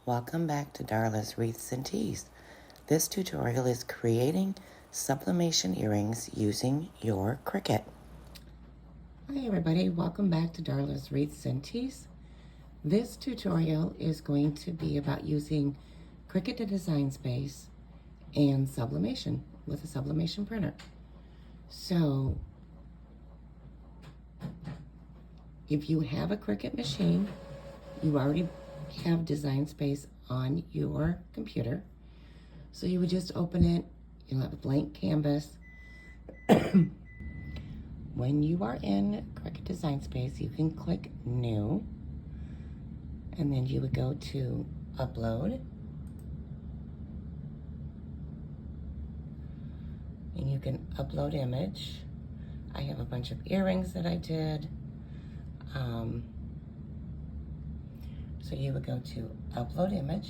Welcome back to Darla's Wreaths and Teas. This tutorial is creating sublimation earrings using your Cricut. Hi everybody, welcome back to Darla's Wreaths and Teas. This tutorial is going to be about using Cricut to Design Space and sublimation with a sublimation printer. So, if you have a Cricut machine, you already have Design Space on your computer. So you would just open it, you'll have a blank canvas. When you are in Cricut Design Space, you can click New, and then you would go to Upload. And you can upload image. I have a bunch of earrings that I did. So you would go to Upload Image,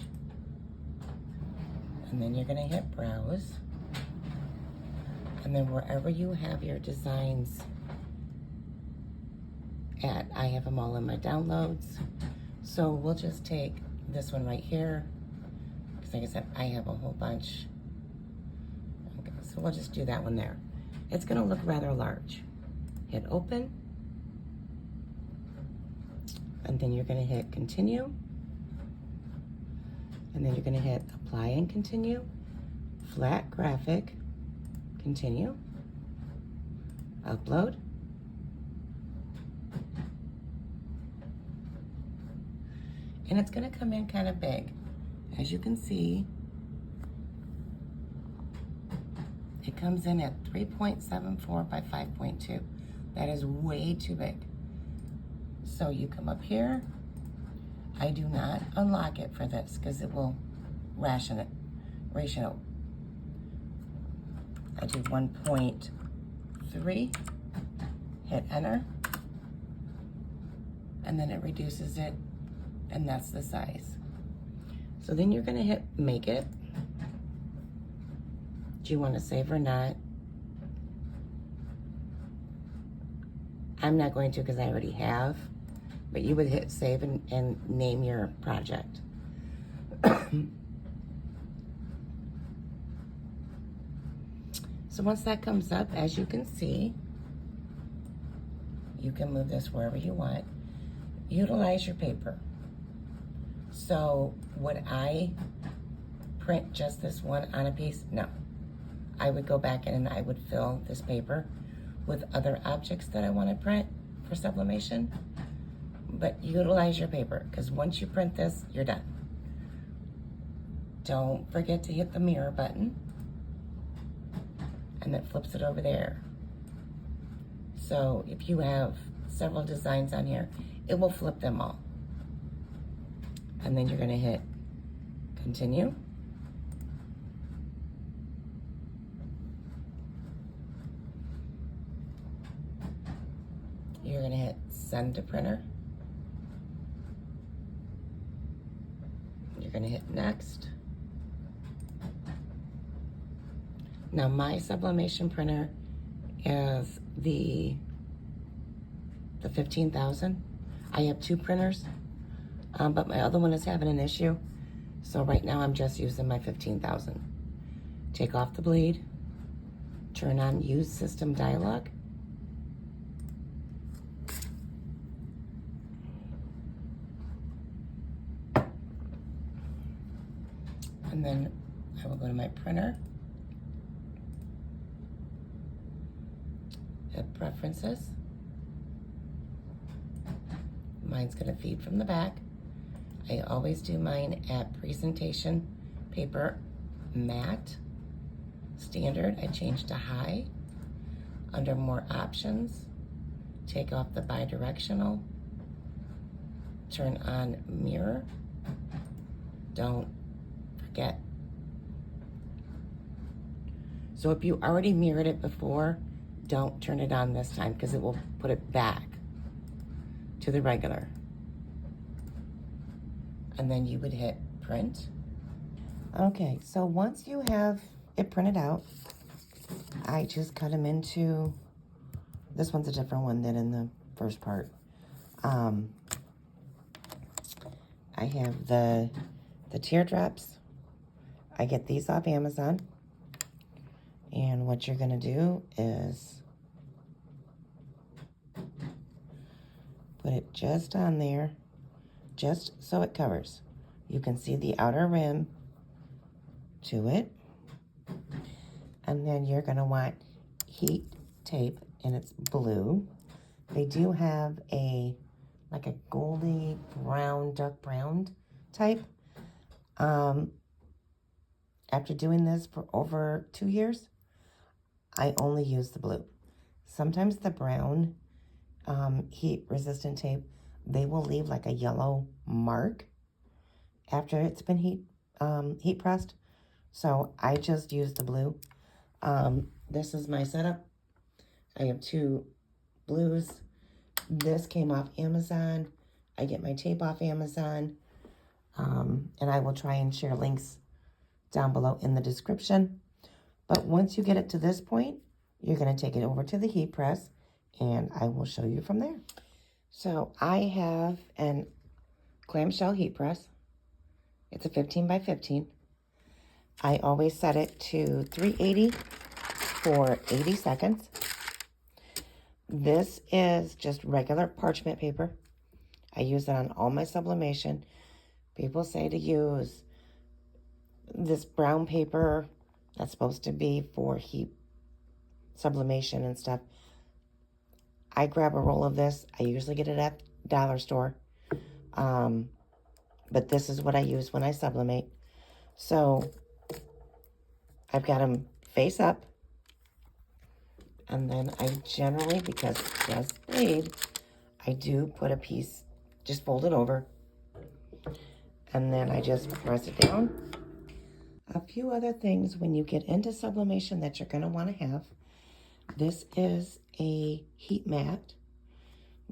and then you're going to hit Browse, and then wherever you have your designs at, I have them all in my downloads. So we'll just take this one right here, because like I said, I have a whole bunch. Okay, so we'll just do that one there. It's going to look rather large. Hit Open. And then you're going to hit Continue. And then you're going to hit Apply and Continue. Flat Graphic. Continue. Upload. And it's going to come in kind of big. As you can see, it comes in at 3.74 by 5.2. That is way too big. So you come up here. I do not unlock it for this because it will ration out. I do 1.3, hit enter, and then it reduces it, and that's the size. So then you're gonna hit Make It. Do you want to save or not? I'm not going to because I already have. But you would hit save and name your project. So once that comes up, as you can see, you can move this wherever you want. Utilize your paper. So would I print just this one on a piece? No. I would go back in and I would fill this paper with other objects that I want to print for sublimation. But utilize your paper, because once you print this, you're done. Don't forget to hit the mirror button, and it flips it over there. So if you have several designs on here, it will flip them all. And then you're going to hit Continue. You're going to hit Send to Printer. You're going to hit Next. Now my sublimation printer is the 15,000. I have two printers, but my other one is having an issue. So right now I'm just using my 15,000. Take off the bleed. Turn on Use System Dialog. And then I will go to my printer, hit Preferences. Mine's going to feed from the back. I always do mine at Presentation Paper Matte. Standard, I change to High. Under More Options, take off the bidirectional. Turn on Mirror. Don't forget. So if you already mirrored it before, don't turn it on this time because it will put it back to the regular. And then you would hit Print. Okay, so once you have it printed out, I just cut them into, this one's a different one than in the first part. I have the The teardrops, I get these off Amazon. And what you're going to do is put it just on there, just so it covers. You can see the outer rim to it. And then you're going to want heat tape, and it's blue. They do have like a goldy brown, dark brown type. After doing this for over 2 years, I only use the blue. Sometimes the brown heat resistant tape, they will leave like a yellow mark after it's been heat pressed. So I just use the blue. This is my setup. I have 2 blues. This came off Amazon. I get my tape off Amazon. And I will try and share links down below in the description. But once you get it to this point, you're going to take it over to the heat press, and I will show you from there. So I have an clamshell heat press. It's a 15 by 15. I always set it to 380 for 80 seconds. This is just regular parchment paper. I use it on all my sublimation. People say to use this brown paper that's supposed to be for heat sublimation and stuff. I grab a roll of this. I usually get it at dollar store. But this is what I use when I sublimate. So I've got them face up. And then I generally, because it does bleed, I do put a piece, just fold it over. And then I just press it down. A few other things when you get into sublimation that you're going to want to have. This is a heat mat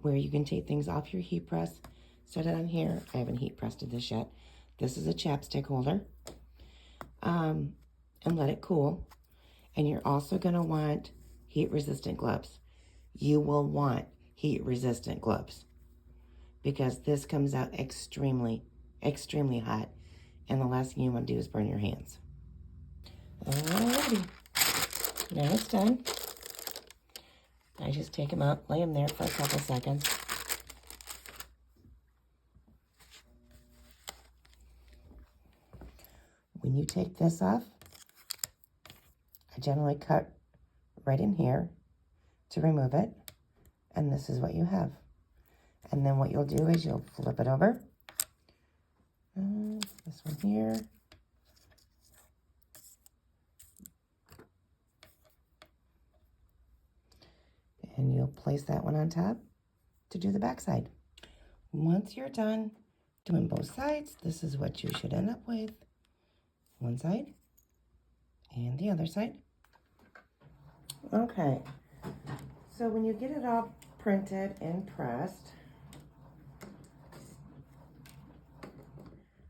where you can take things off your heat press, set it on here. I haven't heat pressed this yet. This is a chapstick holder. And let it cool. And you're also going to want heat resistant gloves. You will want heat resistant gloves because this comes out extremely, extremely hot. And the last thing you want to do is burn your hands. Alrighty, now it's done. I just take them out, lay them there for a couple seconds. When you take this off, I generally cut right in here to remove it. And this is what you have. And then what you'll do is you'll flip it over. This one here. And you'll place that one on top to do the back side. Once you're done doing both sides, this is what you should end up with. One side and the other side. Okay, so when you get it all printed and pressed,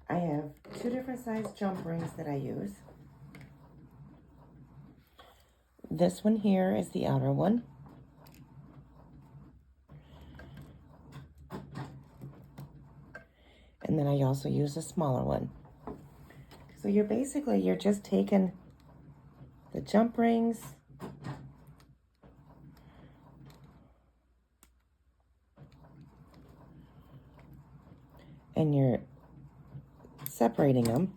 I have 2 different size jump rings that I use. This one here is the outer one. And then I also use a smaller one. So you're just taking the jump rings and you're separating them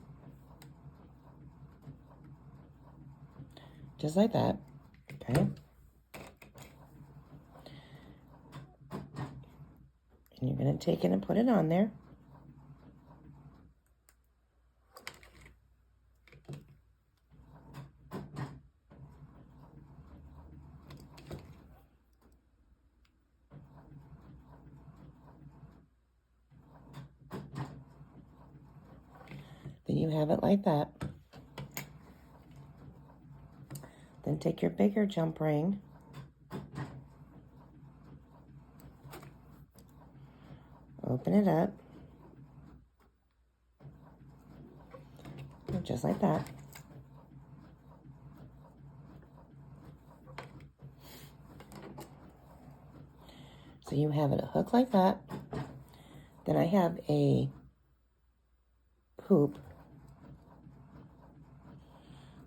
just like that, okay? And you're going to take it and put it on there. Then you have it like that. Then take your bigger jump ring, open it up, just like that. So you have it a hook like that. Then I have a hoop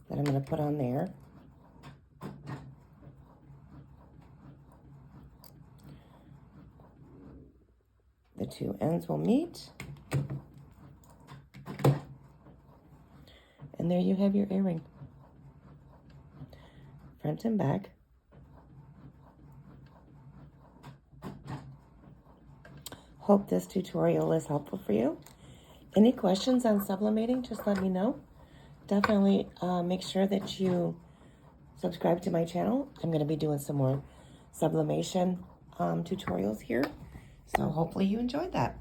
that I'm going to put on there. The two ends will meet. And there you have your earring. Front and back. Hope this tutorial is helpful for you. Any questions on sublimating, just let me know. Definitely make sure that you subscribe to my channel. I'm going to be doing some more sublimation tutorials here. So hopefully you enjoyed that.